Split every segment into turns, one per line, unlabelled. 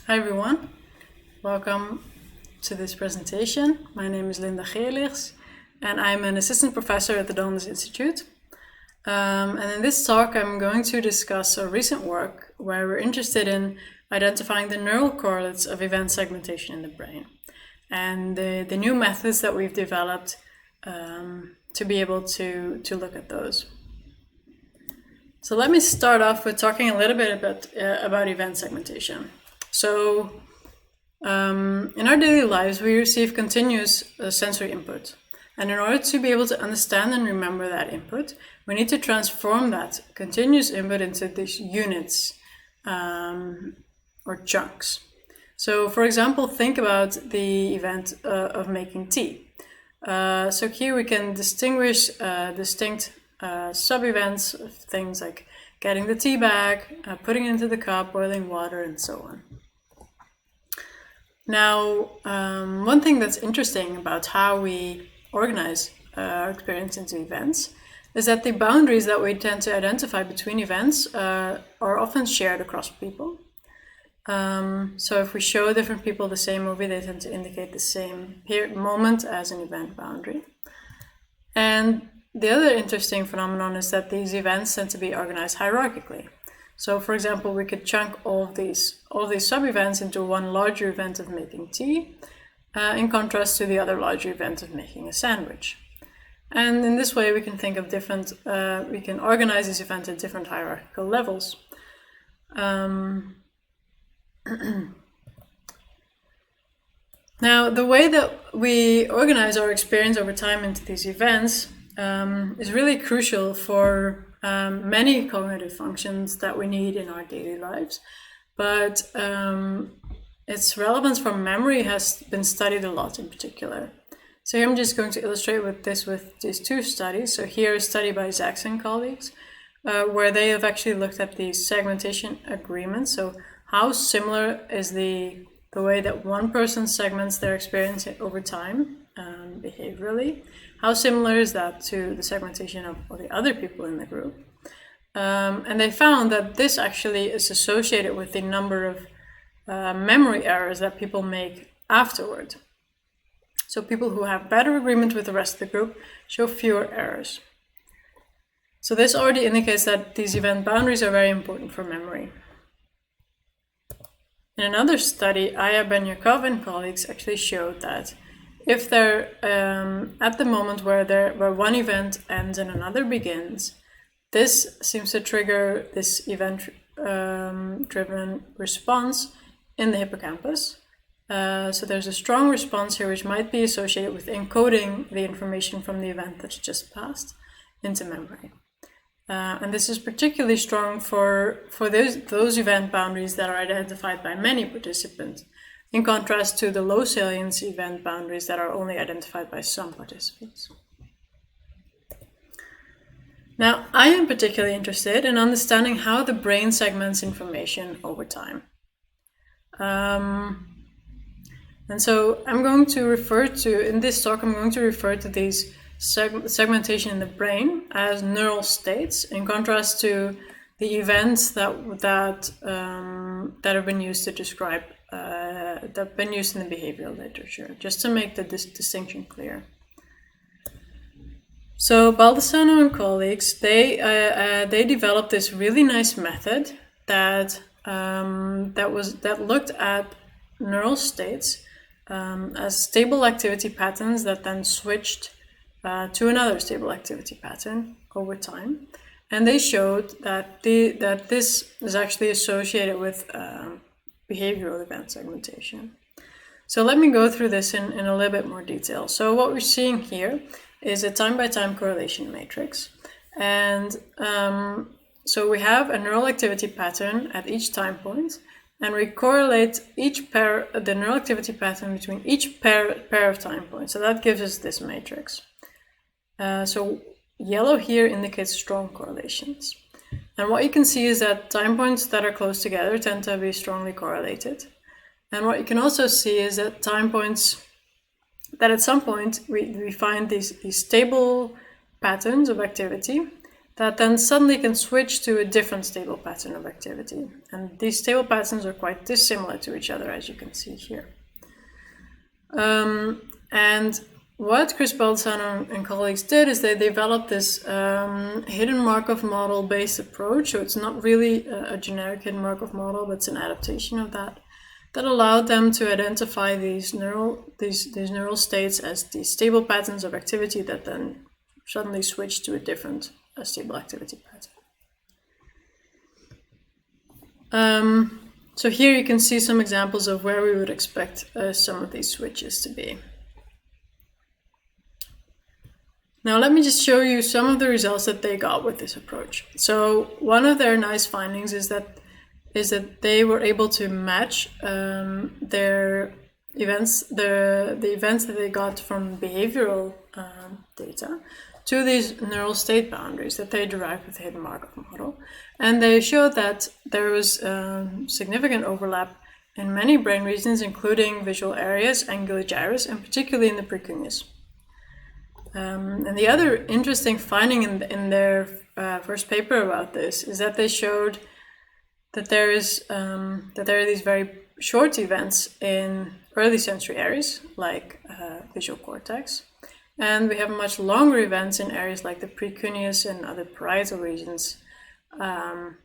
Hi everyone, welcome to this presentation. My name is l.geerligs and I'm an assistant professor at the Donders Institute. And in this talk I'm going to discuss a recent work where we're interested in identifying the neural correlates of event segmentation in the brain and the new methods that we've developed to be able to look at those. So let me start off with talking a little bit about event segmentation. So in our daily lives, we receive continuous sensory input. And in order to be able to understand and remember that input, we need to transform that continuous input into these units or chunks. So for example, think about the event of making tea. So here we can distinguish distinct sub-events of things like getting the tea bag, putting it into the cup, boiling water, and so on. Now, one thing that's interesting about how we organize our experience into events is that the boundaries that we tend to identify between events are often shared across people. So if we show different people the same movie, they tend to indicate the same moment as an event boundary. And the other interesting phenomenon is that these events tend to be organized hierarchically. So for example, we could chunk all of these sub-events into one larger event of making tea, in contrast to the other larger event of making a sandwich. And in this way, we can think of we can organize these events at different hierarchical levels. Now, the way that we organize our experience over time into these events is really crucial for many cognitive functions that we need in our daily lives, but its relevance for memory has been studied a lot in particular. So here I'm just going to illustrate with these two studies. So here a study by Zaks and colleagues, where they have actually looked at the segmentation agreements. So how similar is the way that one person segments their experience over time, behaviorally? How similar is that to the segmentation of all the other people in the group? And they found that this actually is associated with the number of memory errors that people make afterward. So people who have better agreement with the rest of the group show fewer errors. So this already indicates that these event boundaries are very important for memory. In another study, Aya Ben-Yakov and colleagues actually showed that if they're at the moment where one event ends and another begins, this seems to trigger this event-driven response in the hippocampus. So there's a strong response here which might be associated with encoding the information from the event that's just passed into memory. And this is particularly strong for those event boundaries that are identified by many participants, in contrast to the low salience event boundaries that are only identified by some participants. Now, I am particularly interested in understanding how the brain segments information over time. And so I'm going to refer to, in this talk, I'm going to refer to these segmentation in the brain as neural states, in contrast to the events that have been used to describe, that have been used in the behavioral literature, just to make the distinction clear. So Baldessano and colleagues, they developed this really nice method that looked at neural states as stable activity patterns that then switched to another stable activity pattern over time, and they showed that this is actually associated with behavioral event segmentation. So let me go through this in a little bit more detail. So what we're seeing here is a time-by-time correlation matrix, and so we have a neural activity pattern at each time point, and we correlate the neural activity pattern between each pair of time points. So that gives us this matrix. So yellow here indicates strong correlations. And what you can see is that time points that are close together tend to be strongly correlated. And what you can also see is that time points that at some point we find these stable patterns of activity, that then suddenly can switch to a different stable pattern of activity. And these stable patterns are quite dissimilar to each other, as you can see here. And what Chris Baldassano and colleagues did is they developed this hidden Markov model based approach. So it's not really a generic hidden Markov model, but it's an adaptation of that allowed them to identify these neural states as these stable patterns of activity that then suddenly switch to a different stable activity pattern. So here you can see some examples of where we would expect some of these switches to be. Now let me just show you some of the results that they got with this approach. So one of their nice findings is that they were able to match their events, the events that they got from behavioral data to these neural state boundaries that they derived with the hidden Markov model. And they showed that there was significant overlap in many brain regions, including visual areas, angular gyrus, and particularly in the precuneus. And the other interesting finding in their first paper about this is that they showed that there are these very short events in early sensory areas, like visual cortex, and we have much longer events in areas like the precuneus and other parietal regions,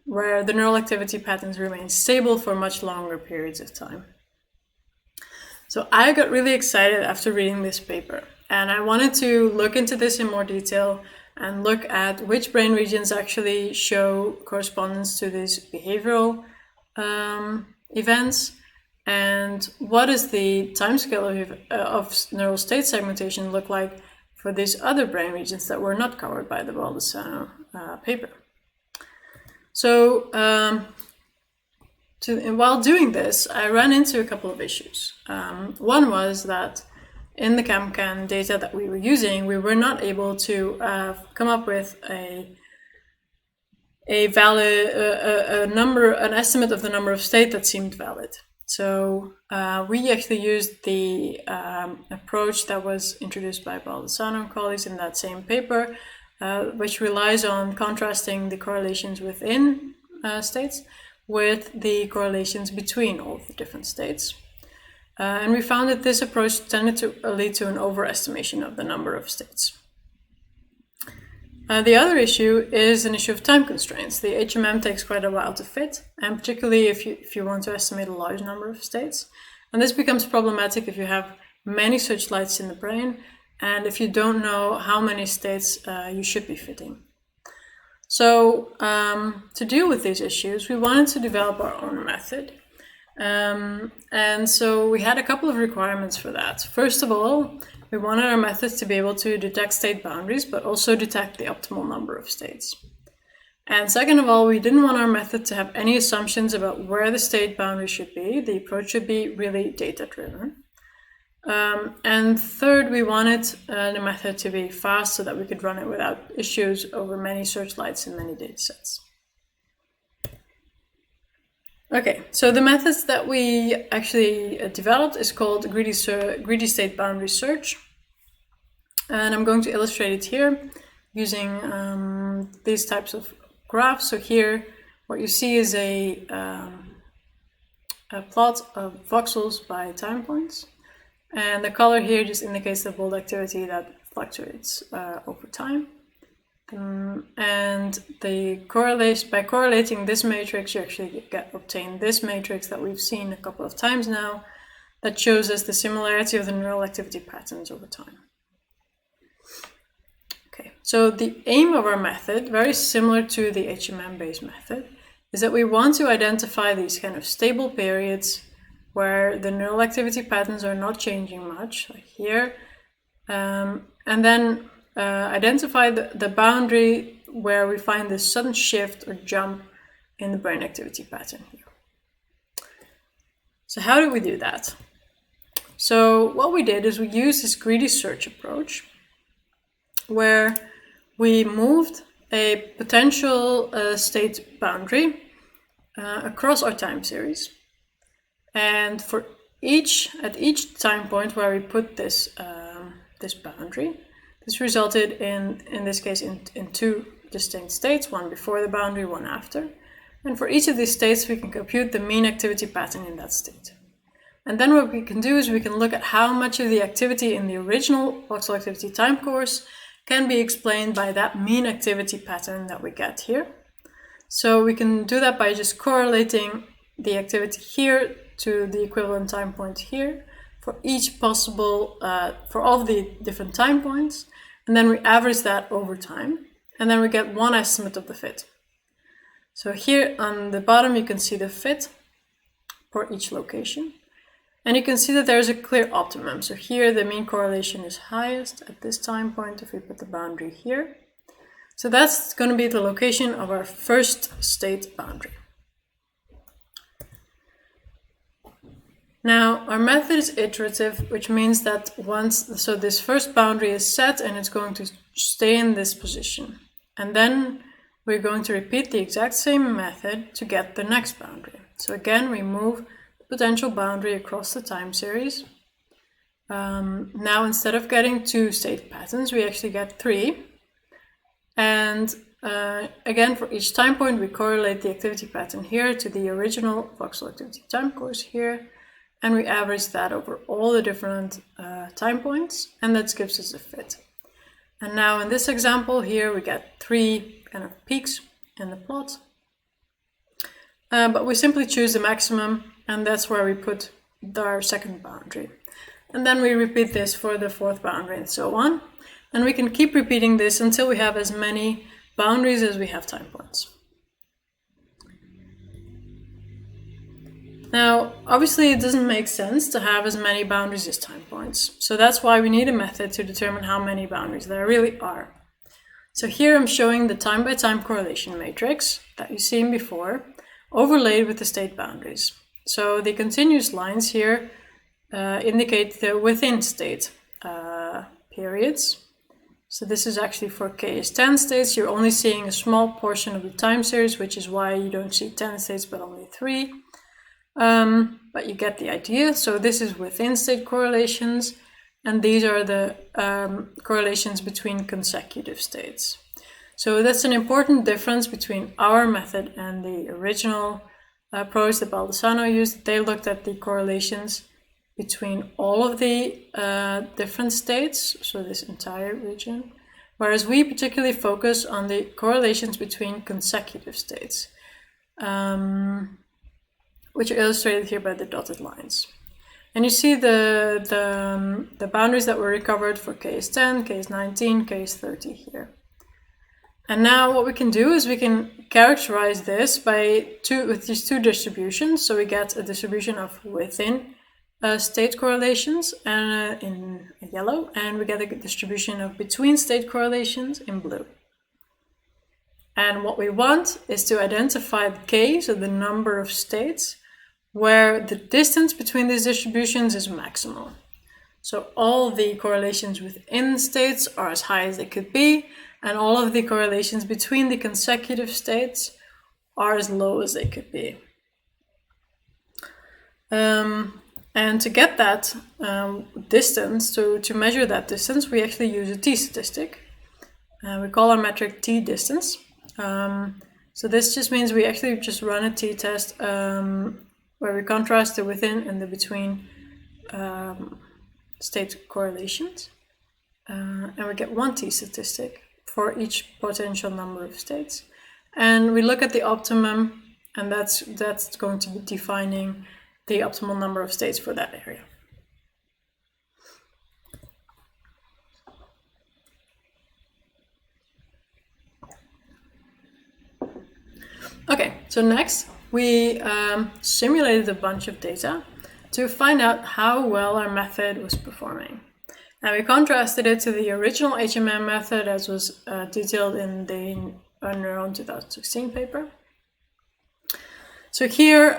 where the neural activity patterns remain stable for much longer periods of time. So I got really excited after reading this paper, and I wanted to look into this in more detail and look at which brain regions actually show correspondence to these behavioral events, and what does the timescale of neural state segmentation look like for these other brain regions that were not covered by the Baldassano paper. So while doing this, I ran into a couple of issues. One was that in the CamCan data that we were using, we were not able to come up with an estimate of the number of states that seemed valid. So we actually used the approach that was introduced by Baldassano and colleagues in that same paper, which relies on contrasting the correlations within states with the correlations between all of the different states. And we found that this approach tended to lead to an overestimation of the number of states. The other issue is an issue of time constraints. The HMM takes quite a while to fit, and particularly if you want to estimate a large number of states. And this becomes problematic if you have many searchlights in the brain, and if you don't know how many states you should be fitting. So to deal with these issues, we wanted to develop our own method. And so we had a couple of requirements for that. First of all, we wanted our methods to be able to detect state boundaries, but also detect the optimal number of states. And second of all, we didn't want our method to have any assumptions about where the state boundary should be. The approach should be really data-driven. And third, we wanted the method to be fast so that we could run it without issues over many searchlights and many datasets. Okay, so the methods that we actually developed is called greedy state boundary search. And I'm going to illustrate it here using these types of graphs. So here, what you see is a plot of voxels by time points. And the color here just indicates the bold activity that fluctuates over time. And by correlating this matrix, you actually obtain this matrix that we've seen a couple of times now that shows us the similarity of the neural activity patterns over time. Okay, so the aim of our method, very similar to the HMM-based method, is that we want to identify these kind of stable periods where the neural activity patterns are not changing much, like here, and then identify the boundary where we find this sudden shift or jump in the brain activity pattern here. So how do we do that? So what we did is we used this greedy search approach where we moved a potential state boundary across our time series. And at each time point where we put this boundary, this resulted in this case in two distinct states, one before the boundary, one after. And for each of these states, we can compute the mean activity pattern in that state. And then what we can do is we can look at how much of the activity in the original voxel activity time course can be explained by that mean activity pattern that we get here. So we can do that by just correlating the activity here to the equivalent time point here for each possible, for all of the different time points. And then we average that over time. And then we get one estimate of the fit. So here on the bottom, you can see the fit for each location. And you can see that there's a clear optimum. So here the mean correlation is highest at this time point if we put the boundary here. So that's going to be the location of our first state boundary. Now our method is iterative, which means that so this first boundary is set and it's going to stay in this position. And then we're going to repeat the exact same method to get the next boundary. So again, we move potential boundary across the time series. Now instead of getting 2 state patterns, we actually get 3. And again, for each time point, we correlate the activity pattern here to the original voxel activity time course here, and we average that over all the different time points, and that gives us a fit. And now in this example here, we get 3 kind of peaks in the plot, but we simply choose the maximum, and that's where we put our second boundary. And then we repeat this for the 4th boundary and so on. And we can keep repeating this until we have as many boundaries as we have time points. Now, obviously it doesn't make sense to have as many boundaries as time points. So that's why we need a method to determine how many boundaries there really are. So here I'm showing the time-by-time correlation matrix that you've seen before, overlaid with the state boundaries. So the continuous lines here indicate the within state periods. So this is actually for k is 10 states. You're only seeing a small portion of the time series, which is why you don't see 10 states but only 3. But you get the idea. So this is within state correlations, and these are the correlations between consecutive states. So that's an important difference between our method and the original approach that Baldessano used. They looked at the correlations between all of the different states, so this entire region, whereas we particularly focus on the correlations between consecutive states, which are illustrated here by the dotted lines. And you see the boundaries that were recovered for k is 10, k is 19, k is 30 here. And now what we can do is we can characterize this with these 2 distributions. So we get a distribution of within state correlations in yellow, and we get a distribution of between state correlations in blue. And what we want is to identify the k, so the number of states, where the distance between these distributions is maximal. So all the correlations within states are as high as they could be, and all of the correlations between the consecutive states are as low as they could be. And to get that distance, to measure that distance, we actually use a t-statistic. We call our metric t-distance. So this just means we actually just run a t-test where we contrast the within and the between state correlations. And we get 1 t-statistic for each potential number of states. And we look at the optimum, and that's going to be defining the optimal number of states for that area. Okay, so next we simulated a bunch of data to find out how well our method was performing. And we contrasted it to the original HMM method as was detailed in the Neuron 2016 paper. So here,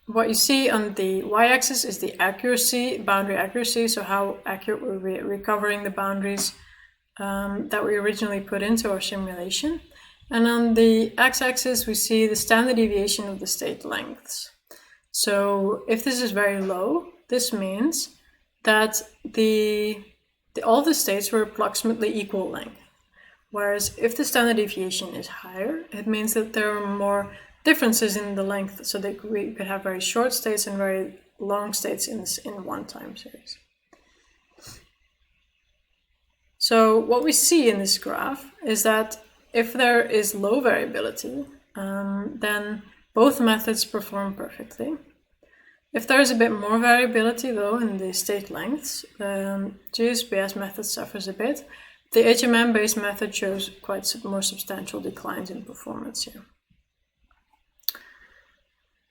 what you see on the y-axis is the accuracy, boundary accuracy, so how accurate we're recovering the boundaries that we originally put into our simulation. And on the x-axis, we see the standard deviation of the state lengths. So if this is very low, this means that all the states were approximately equal length. Whereas if the standard deviation is higher, it means that there are more differences in the length, so that we could have very short states and very long states in one time series. So what we see in this graph is that if there is low variability, then both methods perform perfectly. If there is a bit more variability, though, in the state lengths, the GSBS method suffers a bit. The HMM-based method shows quite more substantial declines in performance here.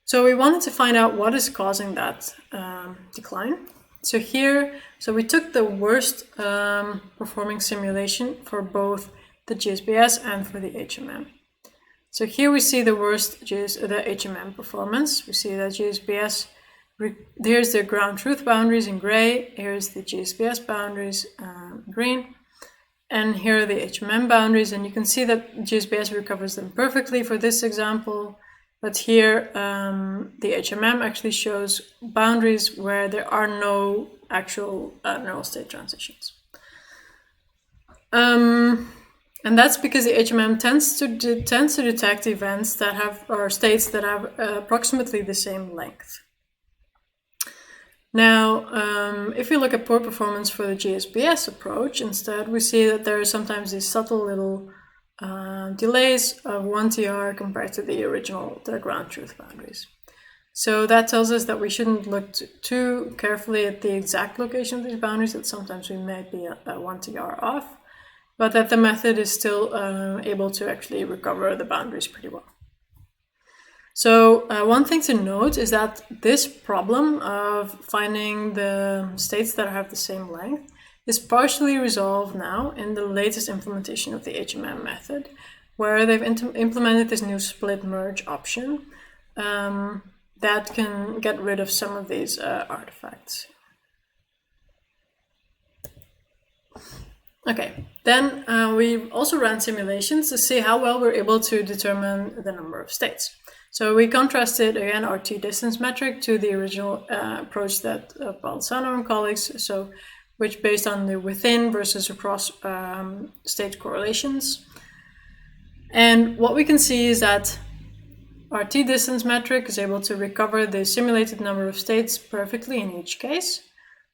So we wanted to find out what is causing that decline. So we took the worst performing simulation for both the GSBS and for the HMM. So here we see the worst the HMM performance. We see that GSBS, here's the ground truth boundaries in gray, here's the GSBS boundaries in green, and here are the HMM boundaries, and you can see that GSBS recovers them perfectly for this example, but here the HMM actually shows boundaries where there are no actual neural state transitions. And that's because the HMM tends to detect events that have, or states that have approximately the same length. Now, if we look at poor performance for the GSBS approach, instead, we see that there are sometimes these subtle little delays of 1 TR compared to the ground truth boundaries. So that tells us that we shouldn't look too carefully at the exact location of these boundaries, that sometimes we may be 1 TR off, but that the method is still able to actually recover the boundaries pretty well. So one thing to note is that this problem of finding the states that have the same length is partially resolved now in the latest implementation of the HMM method, where they've implemented this new split merge option that can get rid of some of these artifacts. Okay, then we also ran simulations to see how well we're able to determine the number of states. So we contrasted, again, our t-distance metric to the original approach that Balzano and colleagues, which based on the within versus across state correlations. And what we can see is that our t-distance metric is able to recover the simulated number of states perfectly in each case,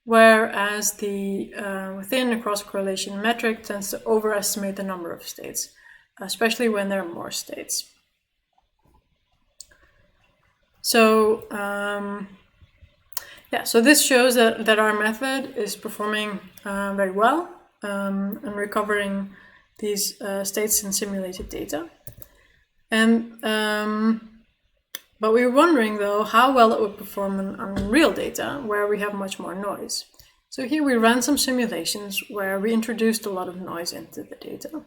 whereas the within across correlation metric tends to overestimate the number of states, especially when there are more states. So so this shows that our method is performing very well and recovering these states in simulated data. And but we were wondering, though, how well it would perform on real data, where we have much more noise. So here we ran some simulations where we introduced a lot of noise into the data.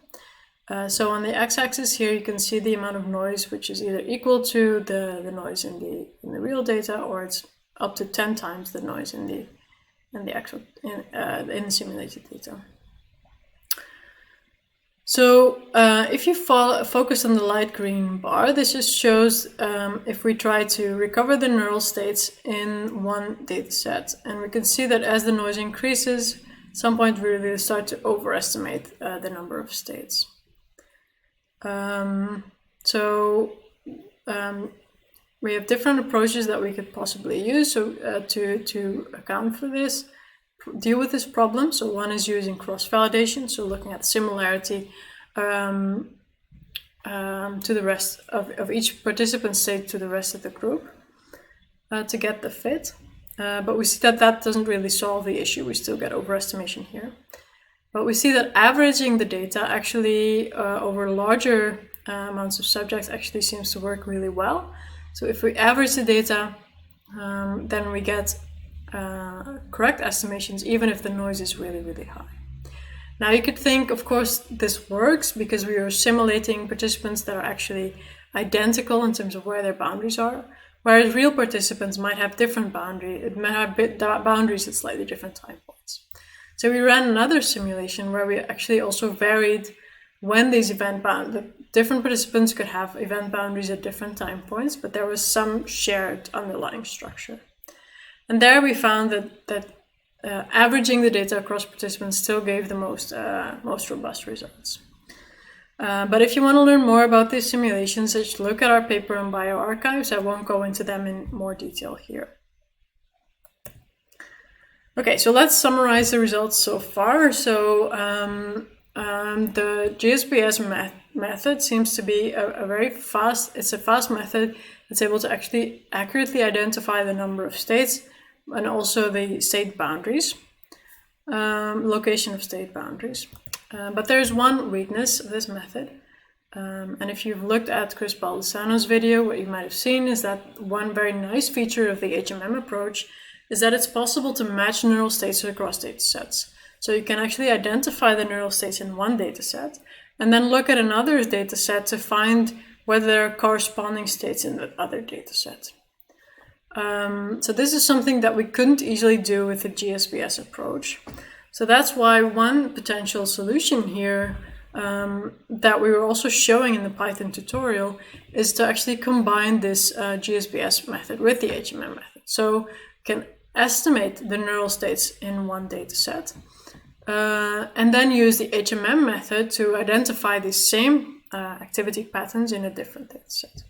So on the x-axis here, you can see the amount of noise, which is either equal to the noise in the real data, or it's up to 10 times the noise in the simulated data. So if you focus on the light green bar, this just shows if we try to recover the neural states in one data set. And we can see that as the noise increases, at some point we really start to overestimate the number of states. We have different approaches that we could possibly use to account for this, deal with this problem. So one is using cross-validation, so looking at similarity to the rest of each participant state to the rest of the group to get the fit. But we see that doesn't really solve the issue. We still get overestimation here. But we see that averaging the data actually over larger amounts of subjects actually seems to work really well. So if we average the data, then we get correct estimations, even if the noise is really, really high. Now you could think, of course, this works because we are simulating participants that are actually identical in terms of where their boundaries are, whereas real participants might have different boundaries. It might have boundaries at slightly different time points. So we ran another simulation where we actually also varied when these different participants could have event boundaries at different time points, but there was some shared underlying structure. And there we found that averaging the data across participants still gave the most robust results. But if you want to learn more about these simulations, just look at our paper on bioarchives. I won't go into them in more detail here. Okay, so let's summarize the results so far. So the GSBS method seems to be a very fast, it's a fast method that's able to actually accurately identify the number of states and also the state boundaries, location of state boundaries. But there's one weakness of this method. And if you've looked at Chris Baldessano's video, what you might have seen is that one very nice feature of the HMM approach is that it's possible to match neural states across data sets. So you can actually identify the neural states in one data set and then look at another data set to find whether there are corresponding states in the other data set. So this is something that we couldn't easily do with the GSBS approach. So that's why one potential solution here that we were also showing in the Python tutorial is to actually combine this GSBS method with the HMM method. So you can estimate the neural states in one data set and then use the HMM method to identify the same activity patterns in a different data set.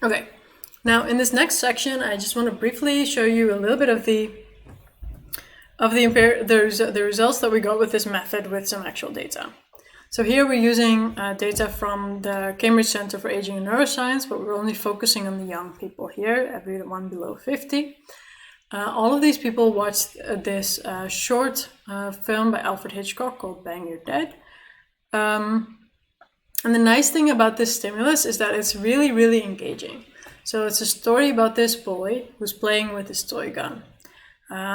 Okay, now in this next section, I just want to briefly show you a little bit of the results that we got with this method with some actual data. So here we're using data from the Cambridge Center for Aging and Neuroscience, but we're only focusing on the young people here, everyone below 50. All of these people watched this short film by Alfred Hitchcock called Bang You're Dead. And the nice thing about this stimulus is that it's really, really engaging. So it's a story about this boy who's playing with his toy gun.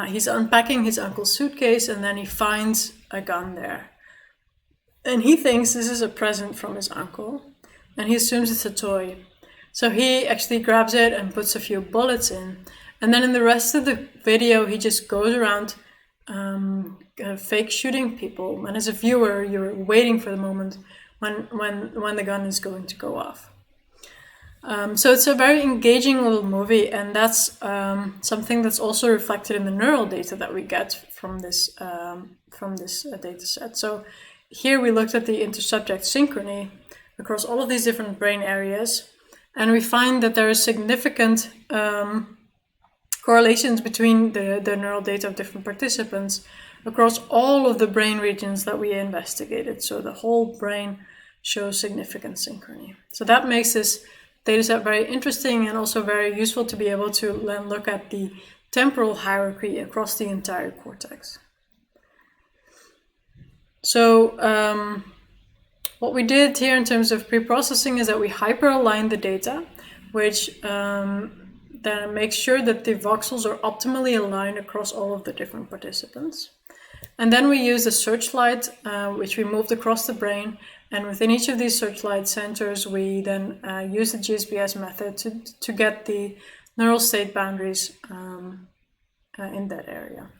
He's unpacking his uncle's suitcase and then he finds a gun there. And he thinks this is a present from his uncle and he assumes it's a toy. So he actually grabs it and puts a few bullets in. And then in the rest of the video, he just goes around fake shooting people. And as a viewer, you're waiting for the moment when the gun is going to go off. So it's a very engaging little movie, and that's something that's also reflected in the neural data that we get from this data set. So here we looked at the intersubject synchrony across all of these different brain areas, and we find that there is significant correlations between the neural data of different participants across all of the brain regions that we investigated. So the whole brain shows significant synchrony. So that makes this data set very interesting and also very useful to be able to then look at the temporal hierarchy across the entire cortex. So what we did here in terms of pre-processing is that we hyper-aligned the data, which then makes sure that the voxels are optimally aligned across all of the different participants. And then we use a searchlight, which we moved across the brain. And within each of these searchlight centers, we then use the GSBS method to get the neural state boundaries in that area.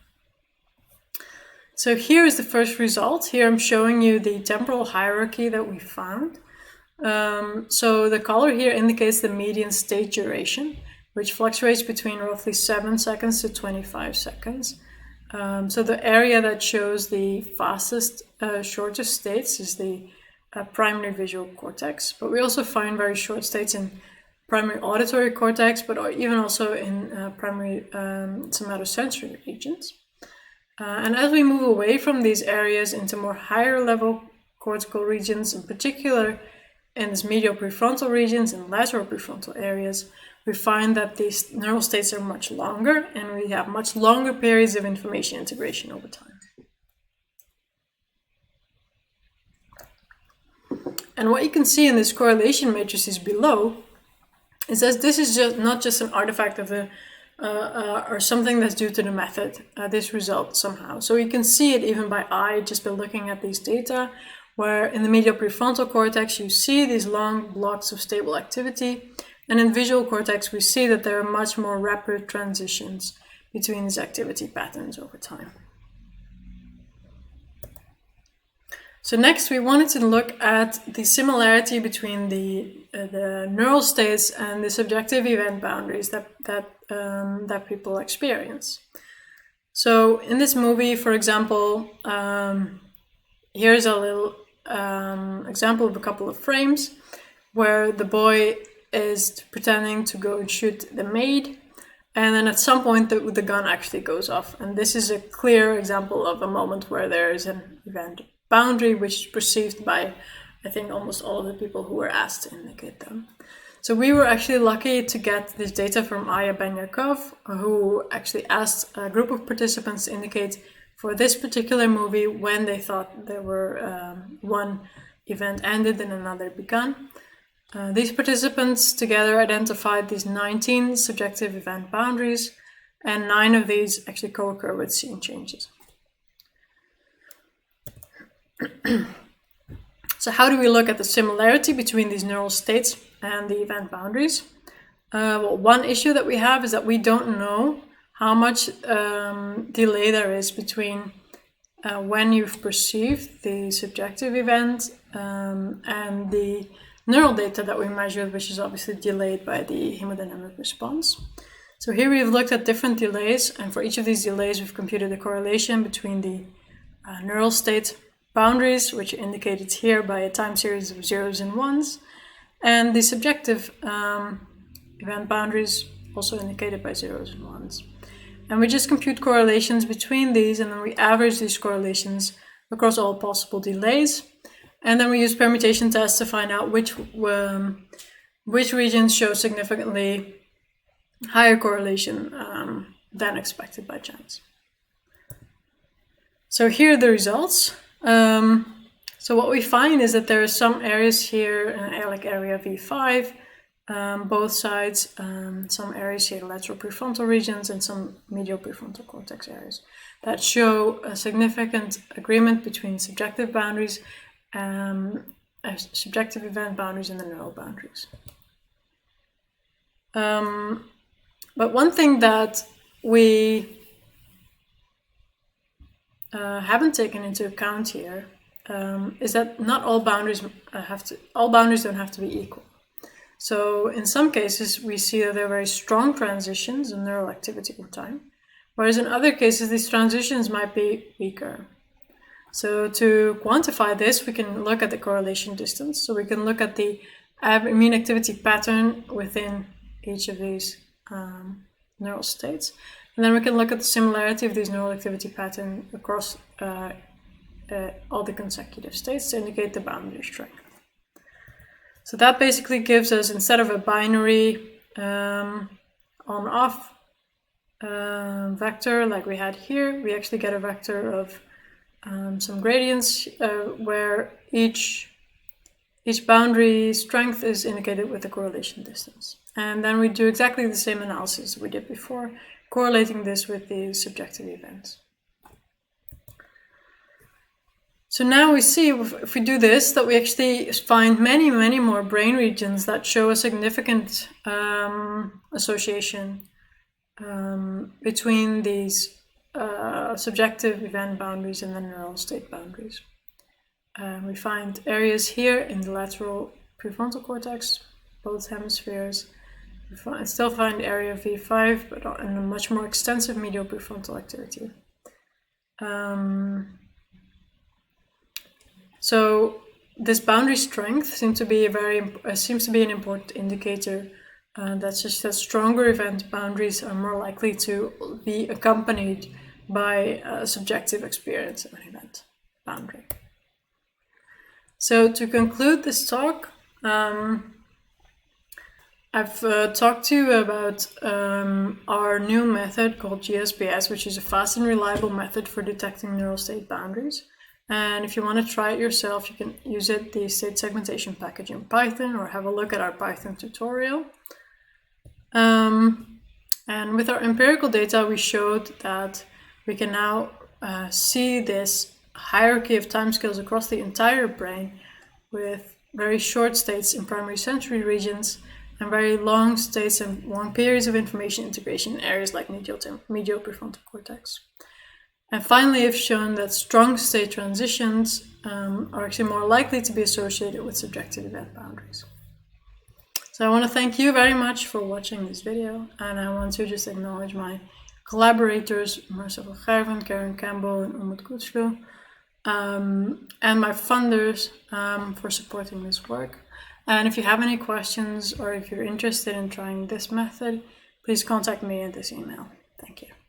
So here is the first result. Here I'm showing you the temporal hierarchy that we found. So the color here indicates the median state duration, which fluctuates between roughly 7 seconds to 25 seconds. So the area that shows the fastest, shortest states is the primary visual cortex, but we also find very short states in primary auditory cortex, but even also in primary somatosensory regions. And as we move away from these areas into more higher level cortical regions, in particular in this medial prefrontal regions and lateral prefrontal areas, we find that these neural states are much longer and we have much longer periods of information integration over time. And what you can see in this correlation matrices below is that this is not just an artifact of the or something that's due to the method, this result somehow. So you can see it even by eye, just by looking at these data, where in the medial prefrontal cortex you see these long blocks of stable activity, and in visual cortex we see that there are much more rapid transitions between these activity patterns over time. So next, we wanted to look at the similarity between the neural states and the subjective event boundaries that people experience. So in this movie, for example, here's a little example of a couple of frames where the boy is pretending to go and shoot the maid, and then at some point the gun actually goes off. And this is a clear example of a moment where there is an event boundary which is perceived by, I think, almost all of the people who were asked to indicate them. So we were actually lucky to get this data from Aya Benyakov, who actually asked a group of participants to indicate for this particular movie when they thought there were one event ended and another begun. These participants together identified these 19 subjective event boundaries, and 9 of these actually co-occur with scene changes. So how do we look at the similarity between these neural states and the event boundaries? Well, one issue that we have is that we don't know how much delay there is between when you've perceived the subjective event and the neural data that we measured, which is obviously delayed by the hemodynamic response. So here we've looked at different delays, and for each of these delays we've computed the correlation between the neural state boundaries, which are indicated here by a time series of zeros and ones, and the subjective event boundaries, also indicated by zeros and ones. And we just compute correlations between these, and then we average these correlations across all possible delays. And then we use permutation tests to find out which regions show significantly higher correlation than expected by chance. So here are the results. So what we find is that there are some areas here, like area V5, both sides, some areas here, lateral prefrontal regions, and some medial prefrontal cortex areas that show a significant agreement between subjective boundaries, subjective event boundaries, and the neural boundaries. But one thing that we haven't taken into account here is that not all boundaries don't have to be equal. So in some cases, we see that there are very strong transitions in neural activity over time, whereas in other cases, these transitions might be weaker. So to quantify this, we can look at the correlation distance. So we can look at the mean activity pattern within each of these neural states. And then we can look at the similarity of these neural activity pattern across all the consecutive states to indicate the boundary strength. So that basically gives us, instead of a binary on-off vector like we had here, we actually get a vector of some gradients where each boundary strength is indicated with the correlation distance. And then we do exactly the same analysis we did before, correlating this with the subjective events. So now we see, if we do this, that we actually find many, many more brain regions that show a significant association between these subjective event boundaries and the neural state boundaries. We find areas here in the lateral prefrontal cortex, both hemispheres. We still find area V5, but in a much more extensive medial prefrontal activity. So this boundary strength seems to be an important indicator that's just that stronger event boundaries are more likely to be accompanied by a subjective experience of an event boundary. So to conclude this talk, I've talked to you about our new method called GSPS, which is a fast and reliable method for detecting neural state boundaries. And if you want to try it yourself, you can use the state segmentation package in Python, or have a look at our Python tutorial. And with our empirical data, we showed that we can now see this hierarchy of timescales across the entire brain, with very short states in primary sensory regions and very long states and long periods of information integration in areas like medial prefrontal cortex. And finally, I've shown that strong state transitions are actually more likely to be associated with subjective event boundaries. So I want to thank you very much for watching this video, and I want to just acknowledge my collaborators, Marcel van Gerven, Karen Campbell, and Umut Kutschlu, and my funders for supporting this work. And if you have any questions or if you're interested in trying this method, please contact me at this email. Thank you.